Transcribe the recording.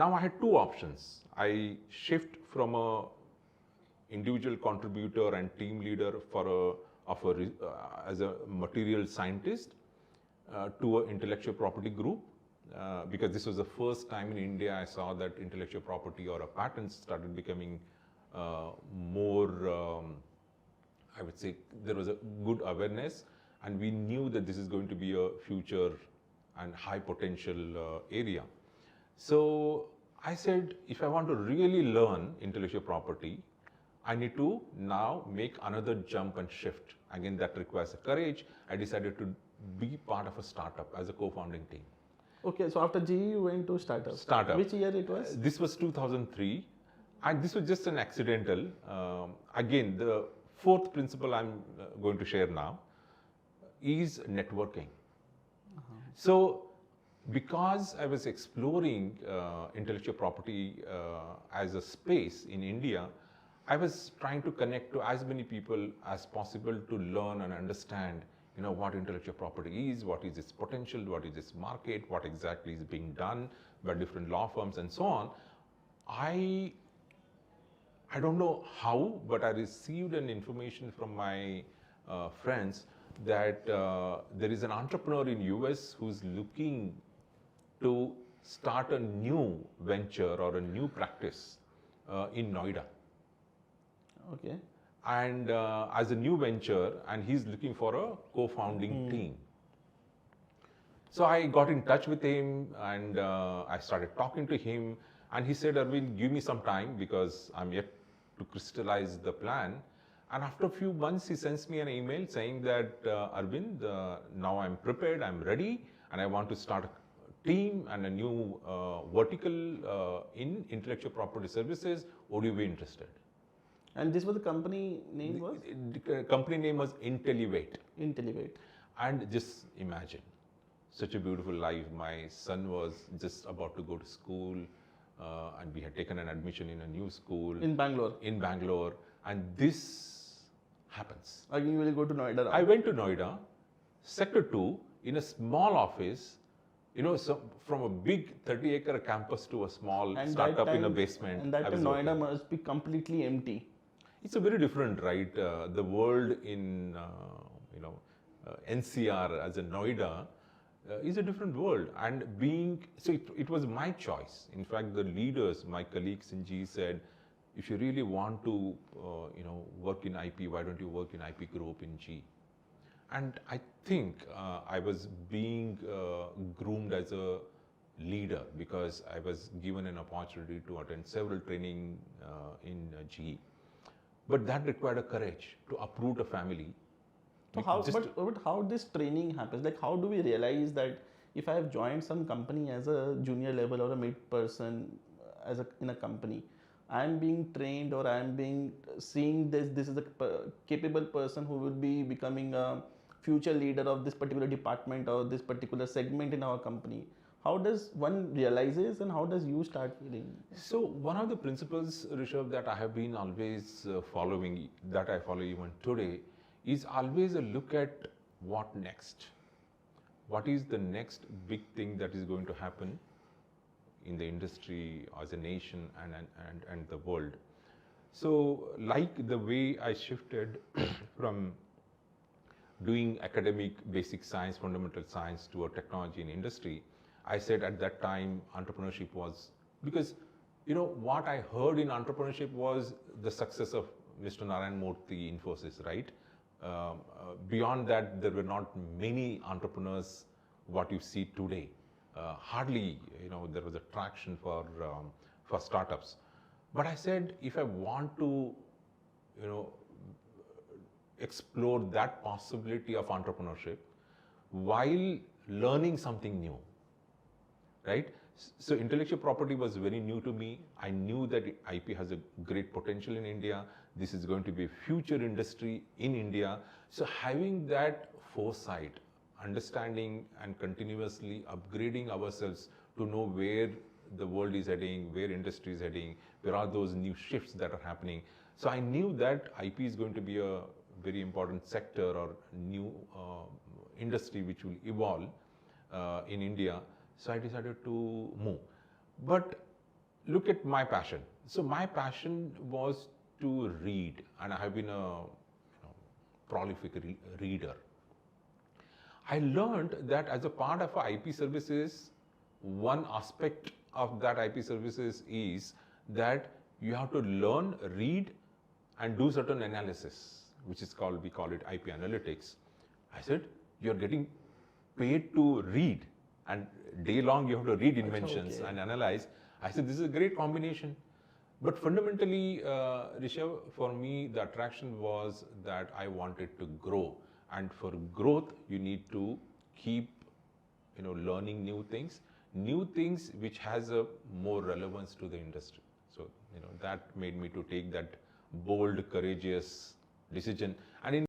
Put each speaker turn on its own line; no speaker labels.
Now I had two options. I shift from a individual contributor and team leader as a material scientist to an intellectual property group, because this was the first time in India I saw that intellectual property or a patent started becoming more, I would say there was a good awareness, and we knew that this is going to be a future and high potential area. So I said, if I want to really learn intellectual property, I need to now make another jump and shift. Again, that requires courage. I decided to be part of a startup as a co-founding team.
Okay, so after GE you went to startup.
Startup.
Which year it was?
This was 2003, and this was just an accidental. Again, the fourth principle I'm going to share now is networking. So, because I was exploring intellectual property as a space in India, I was trying to connect to as many people as possible to learn and understand, what intellectual property is, what is its potential, what is its market, what exactly is being done by different law firms and so on. I don't know how, but I received an information from my friends that there is an entrepreneur in US who's looking to start a new venture or a new practice in Noida.
Okay.
And as a new venture, and he's looking for a co-founding team. So I got in touch with him, and I started talking to him, and he said, Aravind, give me some time because I'm yet to crystallize the plan. And after a few months, he sends me an email saying that, Aravind, now I'm prepared, I'm ready, and I want to start a team and a new vertical in intellectual property services. Would you be interested?
And this was the company name was?
The company name was Intellivate.
Intellivate.
And just imagine, such a beautiful life. My son was just about to go to school, and we had taken an admission in a new school.
In Bangalore?
In Bangalore. And this happens.
Again, you will go to Noida?
I went to Noida, Sector 2, in a small office, so from a big 30-acre campus to a small startup in a basement.
And that time Noida must be completely empty.
It's a very different, right? The world in, NCR as a Noida is a different world. And it was my choice. In fact, the leaders, my colleagues in GE said, if you really want to, work in IP, why don't you work in IP group in GE? And I think I was being groomed as a leader because I was given an opportunity to attend several training in GE. But that required a courage to uproot a family.
So how this training happens? Like, how do we realize that if I have joined some company as a junior level or a mid person in a company, I am being trained or I am seeing this is a capable person who will be becoming a future leader of this particular department or this particular segment in our company. How does one realizes and how does you start feeling?
So one of the principles, Rishav, that I have been always following, that I follow even today, is always a look at what next. What is the next big thing that is going to happen in the industry, as a nation, and the world. So like the way I shifted from doing academic basic science, fundamental science to a technology in industry, I said at that time entrepreneurship was, because what I heard in entrepreneurship was the success of Mr. Narayan Murthy, Infosys, right? Beyond that, there were not many entrepreneurs what you see today. Hardly, there was a traction for startups. But I said, if I want to, explore that possibility of entrepreneurship while learning something new, right? So intellectual property was very new to me. I knew that IP has a great potential in India. This is going to be a future industry in India. So having that foresight, understanding and continuously upgrading ourselves to know where the world is heading, where industry is heading, where are those new shifts that are happening. So I knew that IP is going to be a very important sector or new industry which will evolve in India. So I decided to move. But look at my passion. So my passion was to read, and I have been a prolific reader. I learned that as a part of IP services, one aspect of that IP services is that you have to learn, read, and do certain analysis, which is called, we call it IP analytics. I said, you're getting paid to read, and day long you have to read inventions and analyze. I said, this is a great combination. But fundamentally, Rishav, for me, the attraction was that I wanted to grow. And for growth, you need to keep, learning new things which has a more relevance to the industry. So, that made me to take that bold, courageous decision. And in